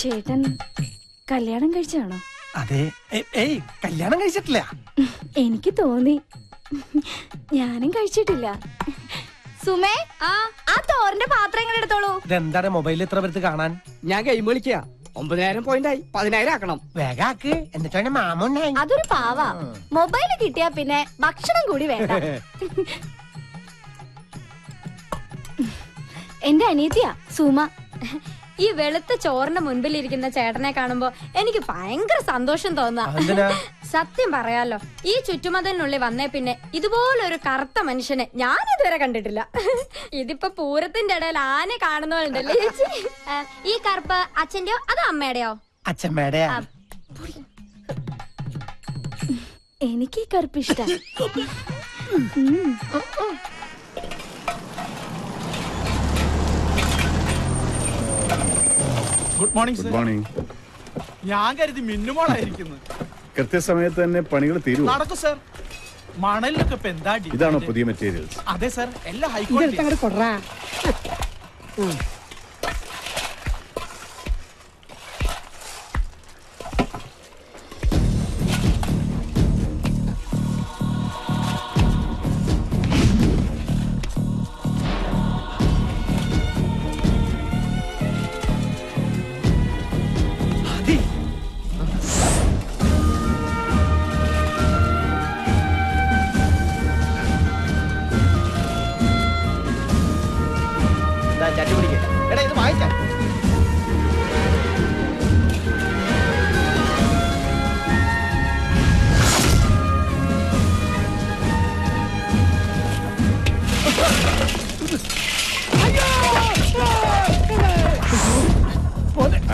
ചേട്ടൻ കല്യാണം കഴിച്ചാണോ? അതെ. ഏയ് കല്യാണം കഴിച്ചിട്ടില്ല. എനിക്ക് തോന്നി. ഞാനും കഴിച്ചിട്ടില്ല. സുമേ, ആ തോറിന്റെ പാത്രങ്ങൾ എടുത്തോളൂ. ഇതെന്താണ് മൊബൈലിൽ ഇത്ര പേർക്ക് കാണാൻ? ഞാൻ ഗെയിം കളിക്കുക. 9000 പോയിന്റായി. 10000 ആക്കണം. വേഗാക്ക്. എന്നിട്ടാണ് മാമുണ്ടായി. അതൊരു പാവാ. മൊബൈല് കിട്ടിയാ പിന്നെ ഭക്ഷണം കൂടി വേണ്ട. എന്റെ അനിയത്തിയാ സുമ. ഈ വെളുത്ത ചോറിന്റെ മുൻപിലിരിക്കുന്ന ചേട്ടനെ കാണുമ്പോ എനിക്ക് ഭയങ്കര സന്തോഷം തോന്നുക. സത്യം പറയാലോ, ഈ ചുറ്റുമതിലിനുള്ളിൽ വന്നേ പിന്നെ ഇതുപോലൊരു കറുത്ത മനുഷ്യനെ ഞാൻ ഇതുവരെ കണ്ടിട്ടില്ല. ഇതിപ്പോ പൂരത്തിന്റെ ഇടയിൽ ആനെ കാണുന്നവരുണ്ടല്ലേ ചേച്ചി. ഈ കറുപ്പ് അച്ഛന്റെയോ അതോ അമ്മയുടെയോ? അച്ഛമ്മയുടെ. എനിക്ക് ഈ കറുപ്പ് ഇഷ്ടം. Good morning. Good morning. ഞാൻ കരുതി മിന്നുമോളായിരിക്കുന്നു. കൃത്യസമയത്ത് തന്നെ പണികൾ തീരും. നടക്കും സർ. മണലിലൊക്കെ ഇപ്പൊ എന്താ? ഇതാണോ പുതിയ മെറ്റീരിയൽസ്? അതെ സർ, എല്ലാം ഹൈ ക്വാളിറ്റി.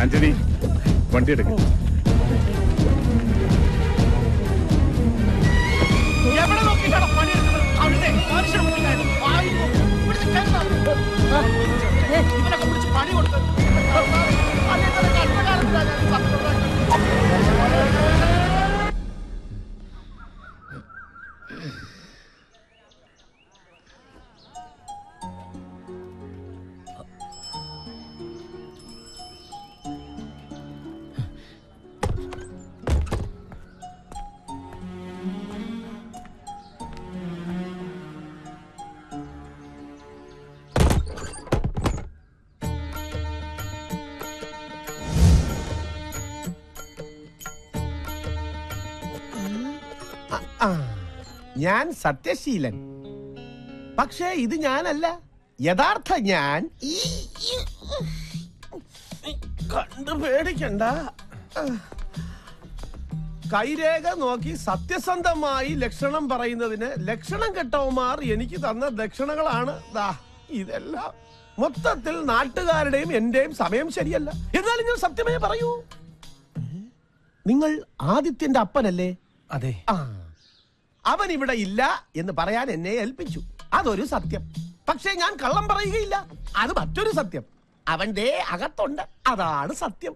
ആന്റണി, വണ്ടി എടുക്കും. എവിടെ നോക്കിയിട്ടാണ് പണിയെടുക്കുന്നത്? അവിടെ മനുഷ്യൻ ഇവനൊക്കെ പിടിച്ച് പണി കൊടുത്ത് ഞാൻ സത്യശീലൻ. പക്ഷേ ഇത് ഞാനല്ല. യഥാർത്ഥ ഞാൻ കണ്ടു പേടിക്കണ്ട. കൈരേഖ നോക്കി സത്യസന്ധമായി ലക്ഷണം പറയുന്നതിന് ലക്ഷണം കെട്ടവന്മാർ എനിക്ക് തന്ന ദക്ഷിണകളാണ് ഇതെല്ലാം. മൊത്തത്തിൽ നാട്ടുകാരുടെയും എന്റെയും സമയം ശരിയല്ല. എന്നാലും ഞാൻ സത്യമേ പറയൂ. നിങ്ങൾ ആദിത്യന്റെ അപ്പനല്ലേ? അതെ. അവൻ ഇവിടെ ഇല്ല എന്ന് പറയാൻ എന്നെ ഏൽപ്പിച്ചു. അതൊരു സത്യം. പക്ഷേ ഞാൻ കള്ളം പറയുകയില്ല. അത് മറ്റൊരു സത്യം. അവന്റെ അകത്തുണ്ട്. അതാണ് സത്യം.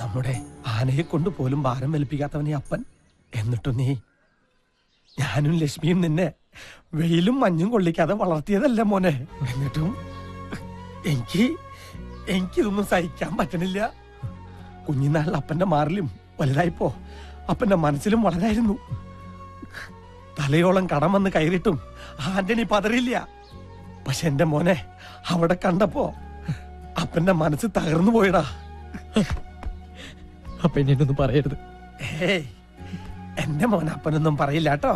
നമ്മുടെ ആനയെ കൊണ്ട് പോലും ഭാരം വലിപ്പിക്കാത്തവനെ അപ്പൻ. എന്നിട്ടും നീ, ഞാനും ലക്ഷ്മിയും നിന്നെ വെയിലും മഞ്ഞും കൊള്ളിക്കാതെ വളർത്തിയതല്ല മോനെ. എന്നിട്ടും എനിക്കിതൊന്നും സഹിക്കാൻ പറ്റണില്ല. കുഞ്ഞിനാളിൽ അപ്പന്റെ മാറിലും വലുതായിപ്പോ അപ്പന്റെ മനസ്സിലും വളരായിരുന്നു. തലയോളം കടം വന്ന് കയറിയിട്ടും ആന്റണി പതറിയില്ല. പക്ഷെ എന്റെ മോനെ അവിടെ കണ്ടപ്പോ അപ്പന്റെ മനസ്സ് തകർന്നു പോയിടാ. അപ്പൊ എന്നൊന്നും പറയരുത്. ഏയ്, എന്റെ മോൻ അപ്പനൊന്നും പറയില്ല കേട്ടോ.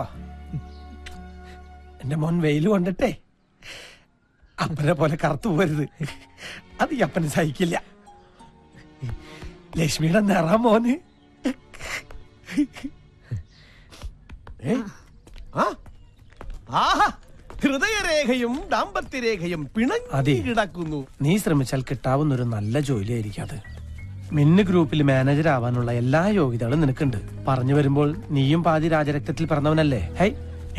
എന്റെ മോൻ വെയിൽ കൊണ്ടിട്ടേ അപ്പനെ പോലെ കറുത്തു പോരുത്. അത് ഈ അപ്പന് സഹിക്കില്ല. ലക്ഷ്മിയുടെ നിറ മോന്. ഹൃദയരേഖയും ദാമ്പത്യരേഖയും പിണങ്ങി കിടക്കുന്നു. നീ ശ്രമിച്ചാൽ കിട്ടാവുന്നൊരു നല്ല ജോലിയായിരിക്കും അത്. മിന്ന് ഗ്രൂപ്പിൽ മാനേജർ ആവാനുള്ള എല്ലാ യോഗ്യതകളും നിനക്കുണ്ട്. പറഞ്ഞു വരുമ്പോൾ നീയും പാതി രാജരക്തത്തിൽ പിറന്നവനല്ലേ. ഹൈ,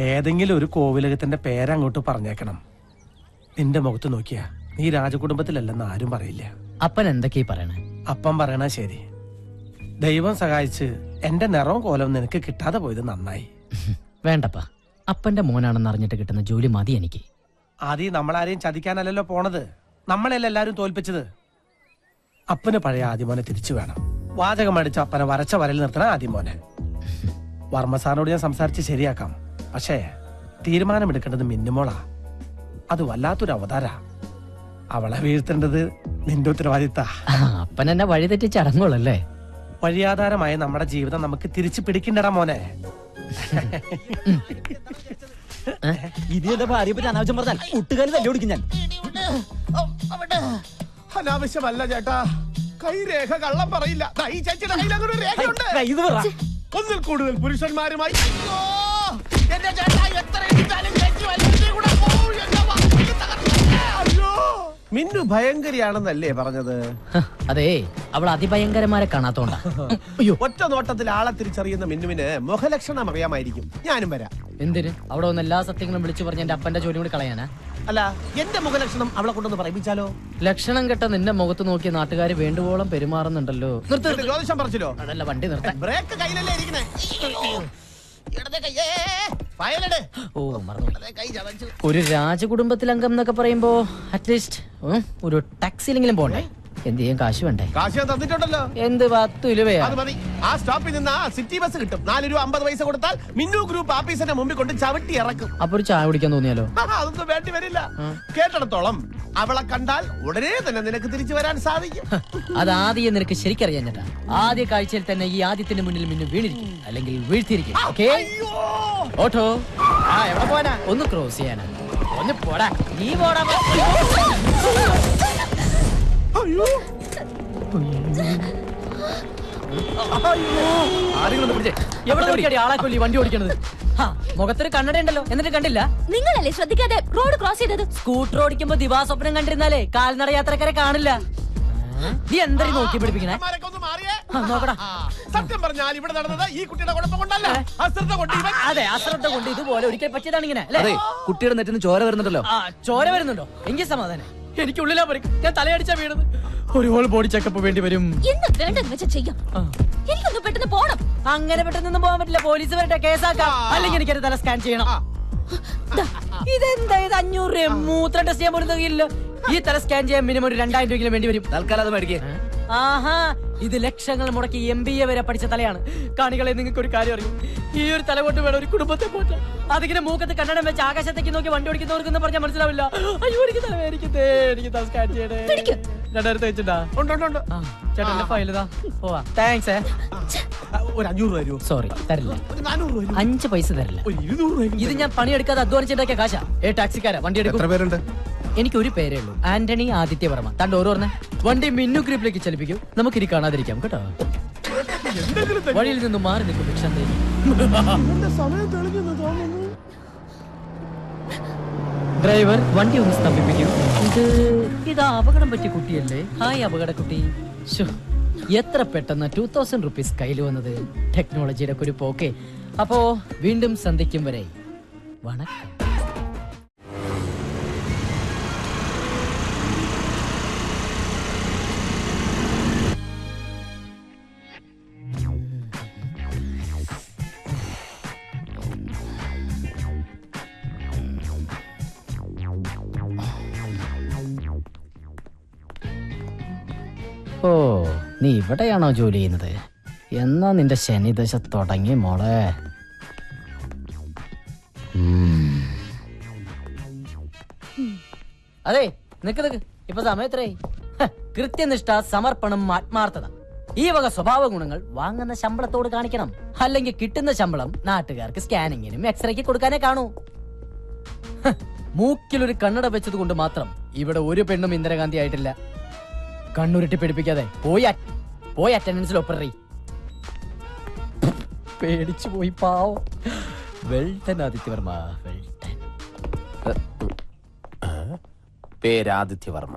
ഏതെങ്കിലും ഒരു കോവിലകത്തിന്റെ പേരങ്ങോട്ട് പറഞ്ഞേക്കണം. നിന്റെ മുഖത്ത് നോക്കിയാ നീ രാജകുടുംബത്തിലല്ലെന്ന് ആരും പറയില്ല. അപ്പൻ എന്തൊക്കെയാ പറയണേ? അപ്പം പറയണ ശരി. ദൈവം സഹായിച്ച് എന്റെ നിറവും കോലവും നിനക്ക് കിട്ടാതെ പോയത് നന്നായി. വേണ്ടപ്പാ, അപ്പന്റെ മോനാണെന്ന് അറിഞ്ഞിട്ട് കിട്ടുന്ന ജോലി മതി എനിക്ക്. ആദ്യം നമ്മളാരെയും ചതിക്കാനല്ലല്ലോ പോണത്, നമ്മളെല്ലാം എല്ലാരും തോൽപ്പിച്ചത്. അപ്പന് പഴയ ആദ്യമോനെ തിരിച്ചു വേണം. വാചകം അടിച്ച അപ്പനെ വരച്ച വരയിൽ നിർത്തണ ആദ്യമോനെ. വർമ്മ സാറിനോട് ഞാൻ സംസാരിച്ച് ശരിയാക്കാം. പക്ഷേ തീരുമാനമെടുക്കേണ്ടത് മിന്നുമോളാ. അത് വല്ലാത്തൊരു അവതാര. അവളെ വീഴ്ത്തേണ്ടത് നിന്റെ ഉത്തരവാദിത്ത. അപ്പൻ എന്നെ വഴി തെറ്റിച്ച് അടങ്ങുള്ളല്ലേ? വഴിയാധാരമായ നമ്മുടെ ജീവിതം നമുക്ക് തിരിച്ചു പിടിക്കണ്ടടാ മോനെ. ഇത് എന്റെ ഭാര്യയെ പറ്റി അനാവശ്യം പറഞ്ഞാൽ ഒട്ടുകാലി തല്ലി ഓടിക്കും ഞാൻ. അനാവശ്യമല്ല ചേട്ടാ, കൈരേഖ കള്ളം പറയില്ല. ഈ ചേച്ചിയുടെ കയ്യിൽ അങ്ങനെ ഒരു രേഖയുണ്ട്. ഒന്നിൽ കൂടുതൽ പുരുഷന്മാരുമായി. അയ്യോ, എന്റെ ചേട്ടാ എത്ര ഇടിച്ചാലും ചേച്ചി വലിയ കൂടെ പോവും. എന്റെ വാക്ക് തകർന്നേ. അയ്യോ, മിന്നു ഭയങ്കരിയാണെന്നല്ലേ പറഞ്ഞത്? അതെ, അവൾ അതിഭയങ്കരമാരെ കാണാത്തോണ്ടാ. അയ്യോ, ഒറ്റ നോട്ടത്തിൽ ആളെ തിരിച്ചറിയുന്ന മിന്നുവിന് മുഖലക്ഷണം അറിയാമായിരിക്കും. ഞാനും വരാം. എന്തിന്? അവിടെ വന്ന് എല്ലാ സത്യങ്ങളും വിളിച്ചു പറഞ്ഞ എന്റെ അപ്പന്റെ ജോലി കൂടി കളയാനാ? അല്ല, എന്റെ മുഖലക്ഷണം അവളെ കൊണ്ടൊന്ന് പറയിപ്പിച്ചാലോ? ലക്ഷണം കെട്ട നിന്റെ മുഖത്ത് നോക്കിയ നാട്ടുകാര് വേണ്ടുവോളം പെരുമാറുന്നുണ്ടല്ലോ. ജ്യോതിഷം പറിച്ചില്ലോ? അതല്ല, വണ്ടി നിർത്താൻ. ബ്രേക്ക് കയ്യിലല്ലേ ഇരിക്കണേ? ഓ, മറന്നു. ഒരു രാജകുടുംബത്തിലെ അംഗം എന്നൊക്കെ പറയുമ്പോ അറ്റ്ലീസ്റ്റ് ഒരു ടാക്സിയിലെങ്കിലും പോണ്ടേ? എന്ത് ചെയ്യാൻ കാശ് വേണ്ടേ? കാശ് ഞാൻ തന്നിട്ടുണ്ടല്ലോ. എന്ത് 10 രൂപയാ? അത് മതി. ആ സ്റ്റോപ്പിൽ നിന്ന് ആ സിറ്റി ബസ് കിട്ടും. 4 രൂപ 50 പൈസ കൊടുത്താൽ മിന്നു ഗ്രൂപ്പ് ആഫീസിന്റെ മുമ്പിൽ കൊണ്ട് ചവിട്ടി ഇറക്കും. അപ്പൊ ഒരു ചായ കുടിക്കാൻ തോന്നിയാലോ? അതൊന്നും വേണ്ടി വരില്ല. കേട്ടിടത്തോളം അവളെ കണ്ടാൽ ഉടനെ തന്നെ നിനക്ക് തിരിച്ചു വരാൻ സാധിക്കും. അതാദ്യം നിനക്ക് ശരിക്കറിയാൻ ചേട്ടാ. ആദ്യ കാഴ്ചയിൽ തന്നെ ഈ ആദ്യത്തിന്റെ മുന്നിൽ മിന്നു വീണിരിക്കും, അല്ലെങ്കിൽ വീഴ്ത്തിയിരിക്കും. ഓക്കേ? ഓട്ടോ എവിടെ പോവാനാ? ഒന്ന് ക്രോസ് ചെയ്യാനാ. ഒന്ന് പോടാ. നീ പോടാ. എവിടെ നോക്കിയാടി ആളെ കൊല്ലി വണ്ടി ഓടിക്കണത്? മുഖത്തൊരു കണ്ണട ഉണ്ടല്ലോ, എന്നിട്ട് കണ്ടില്ല? നിങ്ങളല്ലേ ശ്രദ്ധിക്കാതെ റോഡ് ക്രോസ് ചെയ്തത്? സ്കൂട്ടർ ഓടിക്കുമ്പോ ദിവാസ്വപ്നം കണ്ടിരുന്നാലേ കാൽനട യാത്രക്കാരെ കാണില്ല. നീ എന്താ നോക്കി പിടിപ്പിക്കണേ? നോക്കടാ. സത്യം പറഞ്ഞാൽ ഇവിടെ നടന്നത് ഈ കുട്ടിയുടെ കുഴപ്പം കൊണ്ടല്ല, അശ്രദ്ധ കൊണ്ട്. അതെ, അശ്രദ്ധ കൊണ്ട് ഇതുപോലെ ഒരിക്കൽ പറ്റിയതാണ് ഇങ്ങനെ. കുട്ടിയുടെ നെറ്റിന്ന് ചോര വരുന്നുണ്ടല്ലോ. ചോര വരുന്നുണ്ടോ? എങ്കിൽ സമാധാനം. എനിക്കുള്ളിലാ പറയും, ഞാൻ തലയടിച്ചാ വീണത്. ഒരു ഹോൾ ബോഡി ചെക്കപ്പ് വേണ്ടി വരും. എന്ന് വേണ്ടെന്ന് വെച്ചാ ചെയ്യാം. എനിക്കൊന്ന് പെട്ടെന്ന് പോണം. അങ്ങനെ പെട്ടെന്നൊന്നും പോകാൻ പറ്റില്ല. പോലീസ് വരട്ടെ, കേസാക്കാം. അല്ലെങ്കിൽ എനിക്ക് തല സ്കാൻ ചെയ്യണം. ഇതെന്താ ഇത്? 500 രൂപ മൂത്ര ടെസ്റ്റ് ചെയ്യാൻ പോലും തികയില്ല. ഈ തല സ്കാൻ ചെയ്യാൻ മിനിമം ഒരു 2000 രൂപയെങ്കിലും വേണ്ടി വരും. തൽക്കാലം അത് മേടിക്കേ. ആഹാ, ഇത് ലക്ഷങ്ങൾ മുടക്കി MBA വരെ പഠിച്ച തലയാണ്. കാണികളെ, നിങ്ങൾക്ക് ഒരു കാര്യം അറിയും, ഈ ഒരു തല കൊണ്ട് വേണം ഒരു കുടുംബത്തെ പോറ്റാൻ. അതിങ്ങനെ മൂക്കത്ത് കണ്ണടം വെച്ച് ആകാശത്തേക്ക് നോക്കി വണ്ടി ഓടിക്കുന്നവർക്കൊന്നും പറഞ്ഞാൽ മനസ്സിലാവില്ല. അയ്യോ, എനിക്ക് തലവേദനിക്കുന്നേ, എനിക്ക് തല സ്കാൻ ചെയ്യണേ. 2000 വെച്ചിട്ടാ? ചേട്ടന്റെ ഫയലിതാ. പോവാ. താങ്ക്സ്. ഒരു 500 രൂപ തരുമോ? സോറി, തരില്ല. 400 രൂപ. 5 പൈസ തരില്ല. 200 രൂപ. ഇത് ഞാൻ പണിയെടുക്കാതെ അധ്വാനിച്ചിട്ടൊക്കെ കാശാ. ടാക്സിക്കാരാ, വണ്ടി എടുക്കും. എത്ര പേരുണ്ട്? എനിക്ക് ഒരു പേരേ ഉള്ളൂ, ആന്റണി ആദിത്യവർമ്മ. തന്റെ ഓരോ പറഞ്ഞ വണ്ടി മിന്നു ഗ്രൂപ്പിലേക്ക് ചലിപ്പിക്കും. നമുക്ക് ഇനി കാണാതിരിക്കാം കേട്ടോ. വഴിയിൽ നിന്ന് മാറി നിൽക്കും ഭിക്ഷ. ഡ്രൈവർ, വണ്ടി ഒന്ന് സ്തംഭിപ്പിക്കും. ഇത് അപകടം പറ്റിയ കുട്ടിയല്ലേ? ഹായ് അപകട കുട്ടി. എത്ര പെട്ടെന്ന് 2000 റുപ്പീസ് കയ്യിൽ വന്നത്. ടെക്നോളജിയുടെ ഒരു പോക്കെ. അപ്പോ വീണ്ടും സന്ധിക്കും വരെ വണക്കം. ഓ, നീ ഇവിടെയാണോ ജോലി ചെയ്യുന്നത്? എന്നാ നിന്റെ ശനിദശ തുടങ്ങി മോളെ. അതെ, നിക്ക്. ഇപ്പൊ സമയം എത്രയായി? കൃത്യനിഷ്ഠ, സമർപ്പണം, ആത്മാർത്ഥത, ഈ വക സ്വഭാവ ഗുണങ്ങൾ വാങ്ങുന്ന ശമ്പളത്തോട് കാണിക്കണം. അല്ലെങ്കിൽ കിട്ടുന്ന ശമ്പളം നാട്ടുകാർക്ക് സ്കാനിങ്ങിനും എക്സ്റേക്ക് കൊടുക്കാനേ കാണൂ. മൂക്കിലൊരു കണ്ണട വെച്ചത് കൊണ്ട് മാത്രം ഇവിടെ ഒരു പെണ്ണും ഇന്ദിരാഗാന്ധി ആയിട്ടില്ല. കണ്ണുരുട്ടി പിടിപ്പിക്കാതെ പോയി അറ്റൻഡൻസിൽ ഒപ്പറി. പേടിച്ചു പോയി പാവം. വെൽട്ടൻ ആദിത്യവർമ്മ. വെൽട്ടൻ. പേരാദിത്യവർമ്മ,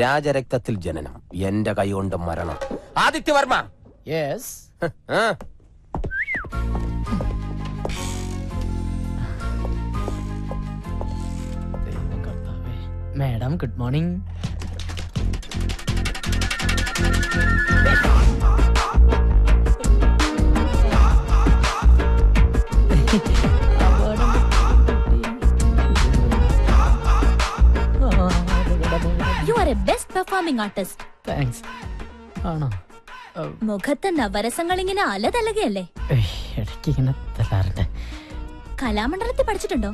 രാജരക്തത്തിൽ ജനനം, എന്റെ കൈകൊണ്ട് മരണം. Adityavarma. Yes. Madam, good morning. Charming artist. Thanks. ആണോ? മുഖത്ത് നവരസങ്ങൾ ഇങ്ങനെ അലതലകയല്ലേ? ഇടയ്ക്ക് ഇങ്ങനെ തല്ലാറുണ്ട്. കലാമണ്ഡലത്തിൽ പഠിച്ചിട്ടുണ്ടോ?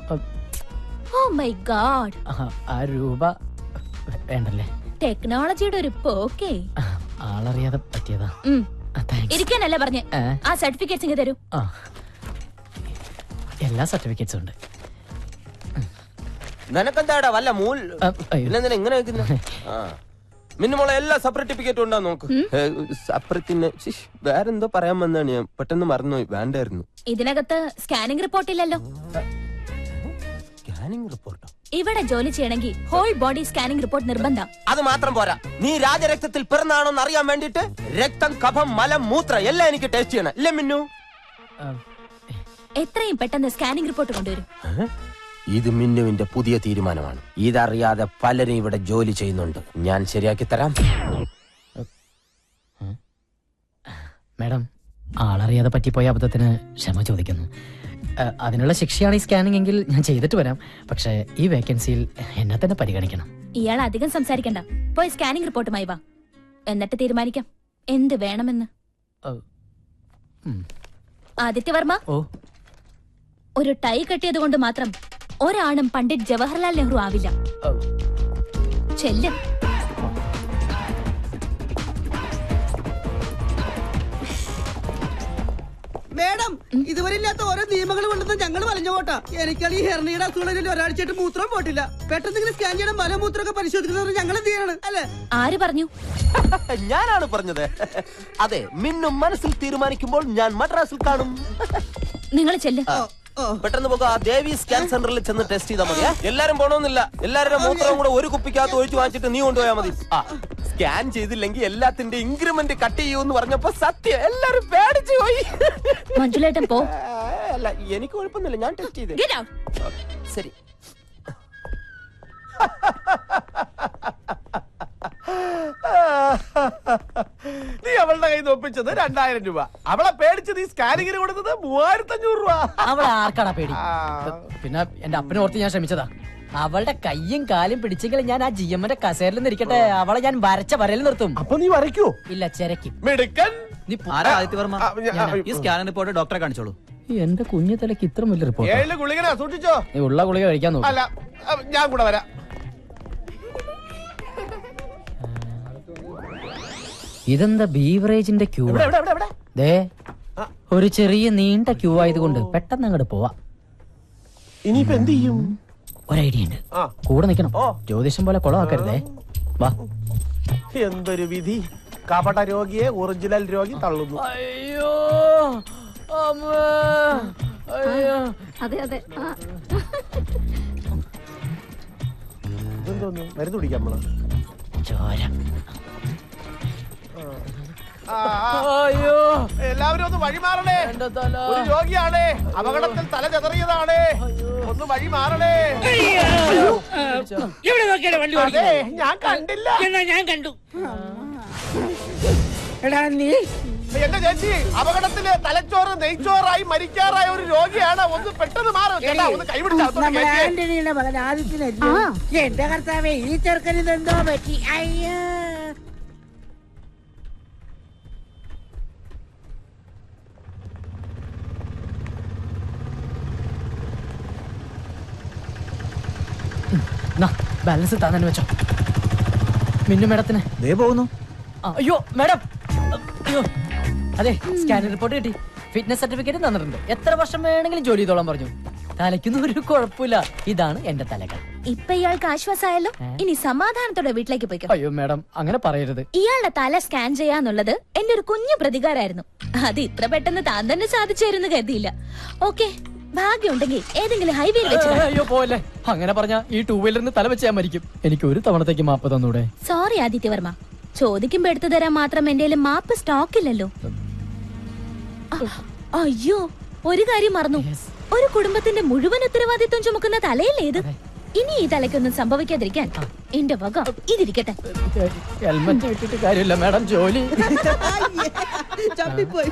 Oh my God. ആ രൂപ വേണ്ടല്ലേ? ടെക്നോളജിയുടെ ഒരു പോക്കേ. ആളറിയാതെ പറ്റിയതാ. ഇരിക്കാനല്ലേ പറഞ്ഞേ? ആ സർട്ടിഫിക്കറ്റ്സ് ഇങ്ങ് തരൂ. എല്ലാ സർട്ടിഫിക്കറ്റ്സും ഉണ്ട്. നിനക്കെന്താടാ വല്ല മൂൽ എങ്ങനെ മിന്നുമോളെ എല്ലാ സർട്ടിഫിക്കറ്റും ഉണ്ടാ നോക്ക്. സപ്രത്തിന് വേറെന്തോ പറയാൻ വന്നാണ് ഞാൻ പെട്ടെന്ന് മറന്നുപോയി. വേണ്ടായിരുന്നു. ഇതിനകത്ത് സ്കാനിംഗ് റിപ്പോർട്ട് ഇല്ലല്ലോ. സ്കാനിംഗ് റിപ്പോർട്ടോ? ഇവിടെ ജോലി ചെയ്യണമെങ്കിൽ ഹോൾ ബോഡി സ്കാനിംഗ് റിപ്പോർട്ട് നിർബന്ധം. അത് മാത്രം പോരാ, നീ രാജരക്തത്തിൽ പിറന്നാണോന്ന് അറിയാൻ വേണ്ടിട്ട് രക്തം, കഫം, മലം, മൂത്ര എല്ലാം എനിക്ക് ടെസ്റ്റ് ചെയ്യണം. ഇല്ലേ മിന്നു? എത്രയും പെട്ടെന്ന് സ്കാനിംഗ് റിപ്പോർട്ട് കൊണ്ടുവരും. ഇത് മിന്നുവിന്റെ പുതിയ തീരുമാനമാണ്. ഇതറിയാതെ പലരും ഇവിടെ ജോലി ചെയ്യുന്നുണ്ട്. ഞാൻ ശരിയാക്കി തരാം. മാഡം, ആളറിയാതെ പറ്റിപ്പോയ അബദ്ധത്തിന് ക്ഷമ ചോദിക്കുന്നു. അതിനുള്ള ശിക്ഷയാണ് ഈ സ്കാനിംഗ് എങ്കിൽ ഞാൻ ചെയ്തിട്ട് വരാം. പക്ഷേ ഈ വേക്കൻസിയിൽ എന്നെ തന്നെ പരിഗണിക്കണം. ഇയാൾ അധികം സംസാരിക്കണ്ട. പോയി സ്കാനിംഗ് റിപ്പോർട്ടുമായി വാ. എന്നിട്ട് തീരുമാനിക്കാം എന്ത് വേണമെന്ന്. ആദിത്യവർമ്മ, ഒരു ടൈ കെട്ടിയത് കൊണ്ട് മാത്രം ഒരാണും പണ്ഡിറ്റ് ജവഹർലാൽ നെഹ്റു ആവില്ല. ചെല്ലും. മേഡം, ഇതുവരെ ഇല്ലാത്ത ഓരോ നിയമങ്ങൾ കൊണ്ടെന്ന് ഞങ്ങൾ വലഞ്ഞു പോട്ടാ. എനിക്കാണ് ഈ ഹെർണിയുടെ അസുഖങ്ങളിൽ ഒരാഴ്ചയായിട്ട് മൂത്രം പോട്ടില്ല. പെട്ടെന്ന് ഇങ്ങനെ സ്കാൻ ചെയ്യണം, മലമൂത്രമൊക്കെ പരിശോധിക്കുന്നത് ഞങ്ങൾ എന്ത് ചെയ്യണം അല്ലേ? ആര് പറഞ്ഞു? ഞാനാണ് പറഞ്ഞത്. അതെ, മിന്നു മനസ്സിൽ തീരുമാനിക്കുമ്പോൾ ഞാൻ മദ്രാസിൽ കാണും. നിങ്ങൾ ചെല്ലും. പെട്ടെന്ന് പോകാം. ദേവി സ്കാൻ സെന്ററിൽ ചെന്ന് ടെസ്റ്റ് ചെയ്താൽ മതി. എല്ലാരും പോണമെന്നില്ല. എല്ലാവരുടെ മൂത്രവും കൂടെ ഒരു കുപ്പിക്കകത്ത് ഒഴിച്ചു വാങ്ങിച്ചിട്ട് നീ കൊണ്ടുപോയാൽ മതി. സ്കാൻ ചെയ്തില്ലെങ്കിൽ എല്ലാത്തിന്റെ ഇൻക്രിമെന്റ് കട്ട് ചെയ്യൂന്ന് പറഞ്ഞപ്പോ സത്യം എല്ലാരും പേടിച്ചു പോയി. മഞ്ജുലേട്ടൻ പോ. അല്ല, എനിക്ക് കുഴപ്പമൊന്നുമില്ല, ഞാൻ ടെസ്റ്റ് ചെയ്തേ. ശരി. നീ അവളുടെ കയ്യിൽ നിന്ന് ഒപ്പിച്ചത് 2000 രൂപ. അവളെ പേടിച്ച് നീ സ്കാനിങ്ങിന് കൊടുത്തത് 3500 രൂപ. അവളെ ആർക്കാടാ പേടി? പിന്നെ എന്റെ അപ്പനെ ഓർത്ത് ഞാൻ ശ്രമിച്ചതാ. അവളുടെ കയ്യും കാലും പിടിച്ചെങ്കിൽ ഞാൻ ആ GM-ന്റെ കസേരയിൽ നിന്നിരിക്കട്ടെ. അവളെ ഞാൻ വരച്ച വരയിൽ നിർത്തും. അപ്പൊ നീ വരയ്ക്കോ? ഇല്ല, ചെരക്കും. മിടുക്കൻ. നീ ആദിത്യവർമ്മ, ഈ സ്കാനിംഗ് റിപ്പോർട്ട് ഡോക്ടറെ കാണിച്ചോളൂ. എന്റെ കുഞ്ഞു തലക്ക് ഇത്ര വലിയ റിപ്പോർട്ട്. 7 ഗുളികനാ, സൂക്ഷിച്ചോ. നീ ഉള്ള ഗുളിക കഴിക്കാൻ നോക്കും. അല്ല, ഞാൻ കൂടെ വരാം. ഇതെന്താ ബീവറേജിന്റെ ക്യൂ? ദേ, ഒരു ചെറിയ നീണ്ട ക്യൂ ആയതുകൊണ്ട് പെട്ടെന്ന് അങ്ങോട്ട് പോവാ. ഇനിയിപ്പോ എന്ത് ചെയ്യും? ഒരു ഐഡിയ ഉണ്ട്. കൂടെ നിൽക്കണം. ജ്യോതിഷം പോലെ കുളമാക്കരുതേ. വാ. എന്തൊരു വിധി! കപട രോഗിയെ ഒറിജിനൽ രോഗി തള്ളുന്നു. അയ്യോ, അതെ അതെ. ഇതെന്തോന്നു? മരുന്ന് കുടിക്കാം നമ്മള്. ചോര. അയ്യോ, എല്ലാവരും ഒന്ന് വഴി മാറണേ. ഒരു രോഗിയാണേ, അപകടത്തിൽ തല ചെതറിയതാണേ. ഒന്ന് വഴി മാറണേ. എവിടെ നോക്കിയാണ് വണ്ടി അതെ, ഞാൻ കണ്ടില്ല. എന്നാ ഞാൻ കണ്ടു. എടാ നീ എന്റെ ചേച്ചി, അപകടത്തില് തലച്ചോറ് നെയ്ച്ചോറായി മരിക്കാറായ ഒരു രോഗിയാണ്. ഒന്ന് പെട്ടെന്ന് മാറും. ഒന്ന് ആന്റണിയുടെ മകൻ ആദിത്യനല്ലേ? എന്റെ കർത്താവേ, ഈ ചെറുക്കന് ഇതെന്തോ പറ്റി? അയ്യോ. ബാലൻസ് താൻ തന്നെ വെച്ചോ. മിന്നു മേഡത്തിന് പോകുന്നു. അയ്യോ മേഡം, അയ്യോ. അതെ, സ്കാനിംഗ് റിപ്പോർട്ട് കിട്ടി. ഫിറ്റ്നസ് സർട്ടിഫിക്കറ്റ് തന്നിട്ടുണ്ട്. എത്ര വർഷം വേണമെങ്കിലും ജോലി ചെയ്തോളാൻ പറഞ്ഞു. തലയ്ക്കൊന്നും ഒരു കുഴപ്പമില്ല. ഇതാണ് എന്റെ തലകൾ. ഇപ്പൊ ഇയാൾക്ക് ആശ്വാസമായല്ലോ. ഇനി സമാധാനത്തോടെ വീട്ടിലേക്ക് പോയിക്കോ. അയ്യോ മേഡം, അങ്ങനെ പറയരുത്. ഇയാളുടെ തല സ്കാൻ ചെയ്യാന്നുള്ളത് എന്റെ ഒരു കുഞ്ഞു പ്രതികാരായിരുന്നു. അത് ഇത്ര പെട്ടെന്ന് താൻ തന്നെ സാധിച്ചായിരുന്നു കരുതിയില്ല. ഓക്കെ, ഭാഗ്യമുണ്ടെങ്കിൽ ഏതെങ്കിലും ഹൈവേയിൽ വെച്ച്. അയ്യോ പോലെ, അങ്ങനെ പറഞ്ഞാ ഈ 2 വീലറിന് തല വെച്ച് ഞാൻ മരിക്കും. എനിക്ക് ഒരു തവണത്തേക്ക് മാപ്പ് തന്നൂടെ? സോറി ആദിത്യവർമ്മ, ചോദിക്കുമ്പോ എടുത്തു തരാൻ മാത്രം എന്റെ മാപ്പ് സ്റ്റോക്കില്ലല്ലോ. അയ്യോ, ഒരു കാര്യം മറന്നു. ഒരു കുടുംബത്തിന്റെ മുഴുവൻ ഉത്തരവാദിത്വം ചുമക്കുന്ന തലയല്ലേ ഇത്? ഇനി ഈ തലയ്ക്കൊന്നും സംഭവിക്കാതിരിക്കാൻ എന്റെ വക ഇതിരിക്കട്ടെ. ഹെൽമെറ്റ് ഇട്ടിട്ട് കാര്യമില്ല മാഡം, ജോലി. ചപ്പിപ്പോയി.